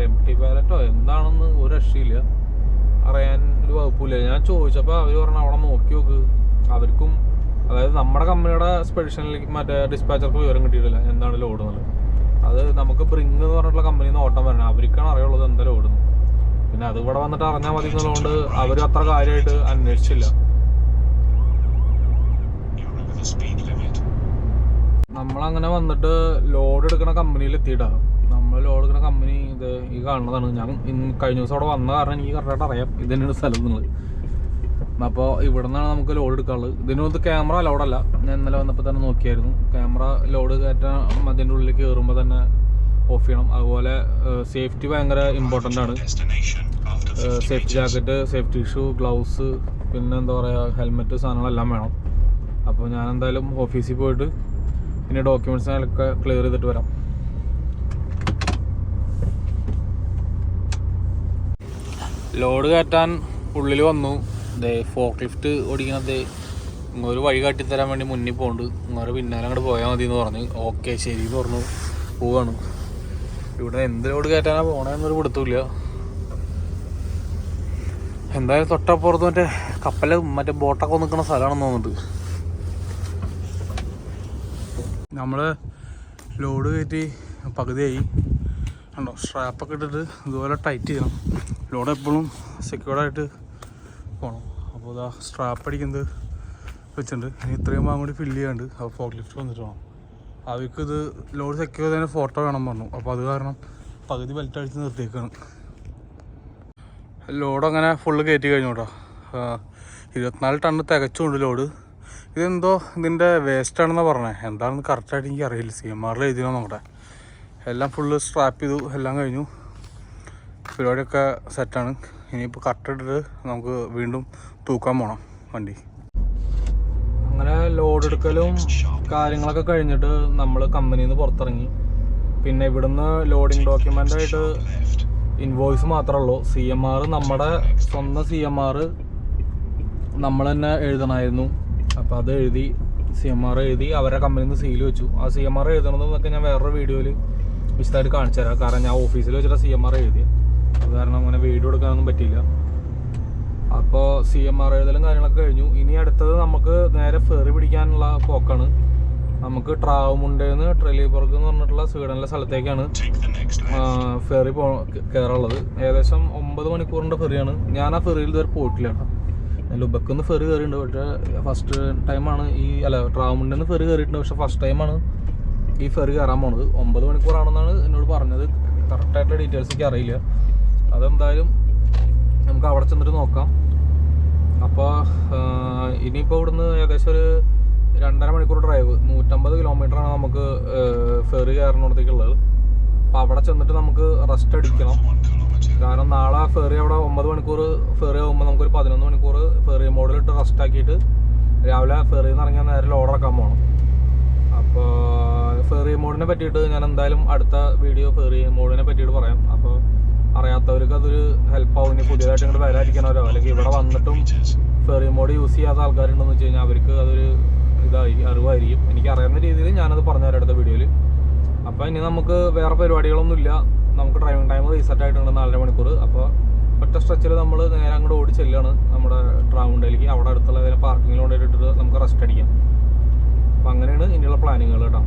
empty പാലറ്റോ എന്താണെന്ന് ഒരു രക്ഷയില്ല. അറിയാൻ ഒരു വകുപ്പില്ല. ഞാൻ ചോദിച്ചപ്പോൾ അവർ പറഞ്ഞു അവിടെ നോക്കി നോക്ക്. അവർക്കും അതായത് നമ്മുടെ കമ്പനിയുടെ സ്പെഷ്യലിലേക്ക് മറ്റേ ഡിസ്പാച്ചർക്ക് വിവരം കിട്ടിയിട്ടില്ല എന്താണ് ലോഡ് എന്നുള്ളത്. അത് നമുക്ക് ബ്രിങ് എന്ന് പറഞ്ഞിട്ടുള്ള കമ്പനിയിൽ നിന്ന് ഓട്ടം വരണം. അവർക്കാണ് അറിയുള്ളത് എന്താ ലോഡ്. പിന്നെ അത് ഇവിടെ വന്നിട്ട് അറിഞ്ഞാൽ മതി എന്നുള്ളതുകൊണ്ട് അവർ അത്ര കാര്യമായിട്ട് അന്വേഷിച്ചില്ല. നമ്മളങ്ങനെ വന്നിട്ട് ലോഡ് എടുക്കുന്ന കമ്പനിയിൽ എത്തിയിട്ടാ. നമ്മൾ ലോഡ് എടുക്കുന്ന കമ്പനി ഇത് ഈ കാണുന്നതാണ്. ഞാൻ കഴിഞ്ഞ ദിവസം അവിടെ വന്ന കാരണം എനിക്ക് കറക്റ്റായിട്ട് അറിയാം ഇത് തന്നെയാണ് സ്ഥലം എന്നുള്ളത്. അപ്പോൾ ഇവിടെ നിന്നാണ് നമുക്ക് ലോഡ് എടുക്കാനുള്ളത്. ഇതിനകത്ത് ക്യാമറ അലൗഡല്ല. ഞാൻ ഇന്നലെ വന്നപ്പോൾ തന്നെ നോക്കിയായിരുന്നു. ക്യാമറ ലോഡ് കയറ്റാൻ അതിൻ്റെ ഉള്ളിലേക്ക് കയറുമ്പോൾ തന്നെ ഓഫ് ചെയ്യണം. അതുപോലെ സേഫ്റ്റി ഭയങ്കര ഇമ്പോർട്ടൻ്റ് ആണ്. Safety jacket, safety shoe, gloves പിന്നെ എന്താ പറയുക ഹെൽമെറ്റ് സാധനങ്ങളെല്ലാം വേണം. അപ്പോൾ ഞാൻ എന്തായാലും ഓഫീസിൽ പോയിട്ട് പിന്നെ ഡോക്യുമെൻറ്റ്സിനൊക്കെ ക്ലിയർ ചെയ്തിട്ട് വരാം. ലോഡ് കയറ്റാൻ ഉള്ളിൽ വന്നു. ഫോർക്ക് ലിഫ്റ്റ് ഓടിക്കണത് ഒരു വഴി കാട്ടിത്തരാൻ വേണ്ടി മുന്നിൽ പോകുന്നുണ്ട്. ഇങ്ങോട്ട് പിന്നാലെ അങ്ങോട്ട് പോയാൽ മതി എന്ന് പറഞ്ഞ് ഓക്കെ ശരി എന്ന് പറഞ്ഞു പോവാണ്. ഇവിടെ എന്ത് ലോഡ് കയറ്റാനാണ് പോകണമെന്നൊരു പിടുത്തമില്ല. എന്തായാലും തൊട്ടപ്പുറത്ത് മറ്റേ കപ്പല് മറ്റേ ബോട്ടൊക്കെ നിൽക്കുന്ന സ്ഥലമാണെന്ന് തോന്നുന്നുണ്ട്. നമ്മൾ ലോഡ് കയറ്റി പകുതിയായി കണ്ടോ. സ്ട്രാപ്പൊക്കെ ഇട്ടിട്ട് ഇതുപോലെ ടൈറ്റ് ചെയ്യണം. ലോഡ് എപ്പോഴും സെക്യൂർഡായിട്ട് പോകണം. അപ്പോൾ ഇതാ സ്ട്രാപ്പ് അടിക്കുന്നത് വെച്ചിട്ടുണ്ട്. ഇനി ഇത്രയും ഭാഗം കൂടി ഫില്ല് ചെയ്യാണ്ട് അപ്പോൾ ഫോർക്ക് ലിഫ്റ്റ് വന്നിട്ട് വേണം. അവർക്ക് ഇത് ലോഡ് സെക്യൂർ ചെയ്തതിന് ഫോട്ടോ വേണം പറഞ്ഞു. അപ്പോൾ അത് കാരണം പകുതി ബെൽറ്റ് അടിച്ച് നിർത്തിയേക്കാണ്. ലോഡ് അങ്ങനെ ഫുള്ള് കയറ്റി കഴിഞ്ഞു കേട്ടോ. 24 ടണ്ണ് തികച്ചുകൊണ്ട് ലോഡ്. ഇതെന്തോ ഇതിൻ്റെ വേസ്റ്റാണെന്നാണ് പറഞ്ഞത്. എന്താണെന്ന് കറക്റ്റായിട്ട് എനിക്ക് അറിയില്ല. CMRൽ എഴുതിയോ നോക്കട്ടെ. എല്ലാം ഫുള്ള് സ്ട്രാപ്പ് ചെയ്തു, എല്ലാം കഴിഞ്ഞു. പരിപാടിയൊക്കെ സെറ്റാണ്. ഇനിയിപ്പോൾ കട്ടിട്ടിട്ട് നമുക്ക് വീണ്ടും തൂക്കാൻ പോകണം വണ്ടി. അങ്ങനെ ലോഡ് എടുക്കലും കാര്യങ്ങളൊക്കെ കഴിഞ്ഞിട്ട് നമ്മൾ കമ്പനിയിൽ നിന്ന് പുറത്തിറങ്ങി. പിന്നെ ഇവിടുന്ന് ലോഡിങ് ഡോക്യുമെൻ്റായിട്ട് ഇൻവോയ്സ് മാത്രമേ ഉള്ളൂ. CMR നമ്മുടെ സ്വന്തം CMR നമ്മൾ തന്നെ എഴുതണമായിരുന്നു. അപ്പോൾ അത് എഴുതി CMR എഴുതി അവരുടെ കമ്പനിയിൽ നിന്ന് സീൽ വെച്ചു. ആ CMR എഴുതണതെന്നൊക്കെ ഞാൻ വേറൊരു വീഡിയോയിൽ വിശദമായിട്ട് കാണിച്ചു തരാം. കാരണം ഞാൻ ഓഫീസിൽ വെച്ചിട്ട് CMR എഴുതി. അത് കാരണം അങ്ങനെ വീഡിയോ എടുക്കാനൊന്നും പറ്റിയില്ല. അപ്പോൾ CMR എഴുതലും കാര്യങ്ങളൊക്കെ കഴിഞ്ഞു. ഇനി അടുത്തത് നമുക്ക് നേരെ ഫെറി പിടിക്കാനുള്ള പോക്കാണ്. നമുക്ക് ട്രാവമുണ്ടേന്ന് ട്രെലിബർഗ് എന്ന് പറഞ്ഞിട്ടുള്ള സ്വീഡനിലെ സ്ഥലത്തേക്കാണ് ഫെറി കയറുള്ളത്. ഏകദേശം 9 മണിക്കൂറിൻ്റെ ഫെറിയാണ്. ഞാൻ ആ ഫെറിയിൽ ഇതുവരെ പോയിട്ടില്ല. ലുബക്കിൽ ഫെറി കയറിയിട്ടുണ്ട്. പക്ഷേ ഫസ്റ്റ് ടൈമാണ് ട്രാവമുണ്ടേന്ന് ഫെറി കയറിയിട്ടുണ്ട്. പക്ഷേ ഫസ്റ്റ് ടൈമാണ് ഈ ഫെറി കയറാൻ പോണത്. 9 മണിക്കൂറാണെന്നാണ് എന്നോട് പറഞ്ഞത്. കറക്റ്റായിട്ടുള്ള ഡീറ്റെയിൽസ് എനിക്ക് അറിയില്ല. അതെന്തായാലും നമുക്ക് അവിടെ ചെന്നിട്ട് നോക്കാം. അപ്പോൾ ഇനിയിപ്പോൾ ഇവിടുന്ന് ഏകദേശം ഒരു 2.5 മണിക്കൂർ ഡ്രൈവ്, 150 കിലോമീറ്ററാണ് നമുക്ക് ഫെറി കയറുന്നിടത്തേക്കുള്ളത്. അപ്പോൾ അവിടെ ചെന്നിട്ട് നമുക്ക് റെസ്റ്റ് അടിക്കണം. കാരണം നാളെ ഫെറി അവിടെ 9 മണിക്കൂർ ഫെറി ആകുമ്പോൾ നമുക്കൊരു 11 മണിക്കൂർ ഫെറി മോഡിലിട്ട് റെസ്റ്റ് ആക്കിയിട്ട് രാവിലെ ഫെറിയിൽ നിന്ന് ഇറങ്ങിയാൽ നേരെ ലോഡ് ഇറക്കാൻ പോകണം. അപ്പോൾ ഫെറി മോഡിനെ പറ്റിയിട്ട് ഞാൻ എന്തായാലും അടുത്ത വീഡിയോ ഫെറി മോഡിനെ പറ്റിയിട്ട് പറയാം. അപ്പോൾ അറിയാത്തവർക്ക് അതൊരു ഹെൽപ്പാവും. ഇനി പുതിയതായിട്ട് ഇങ്ങോട്ട് വരാതിരിക്കണവരോ അല്ലെങ്കിൽ ഇവിടെ വന്നിട്ടും ഫെറി മോഡ് യൂസ് ചെയ്യാത്ത ആൾക്കാരുണ്ടെന്ന് വെച്ച് കഴിഞ്ഞാൽ അവർക്ക് അതൊരു അറിവായിരിക്കും. എനിക്ക് അറിയുന്ന രീതിയിൽ ഞാനത് പറഞ്ഞുതരാം അടുത്ത വീഡിയോയിൽ. അപ്പോൾ ഇനി നമുക്ക് വേറെ പരിപാടികളൊന്നുമില്ല. നമുക്ക് ഡ്രൈവിംഗ് ടൈം റീസെറ്റ് ആയിട്ടുണ്ട് 4.5 മണിക്കൂർ. അപ്പോൾ ഒറ്റ സ്ട്രെച്ചിൽ നമ്മൾ നേരെ അങ്ങോട്ട് ഓടി ചെല്ലുകയാണ് നമ്മുടെ ട്രാവമുണ്ടയിലേക്ക്. അവിടെ അടുത്തുള്ള ഏതെങ്കിലും പാർക്കിങ്ങിൽ കൊണ്ടിട്ടിട്ട് നമുക്ക് റെസ്റ്റ് അടിക്കാം. അപ്പോൾ അങ്ങനെയാണ് ഇനിയുള്ള പ്ലാനിങ്ങുകൾ കേട്ടോ.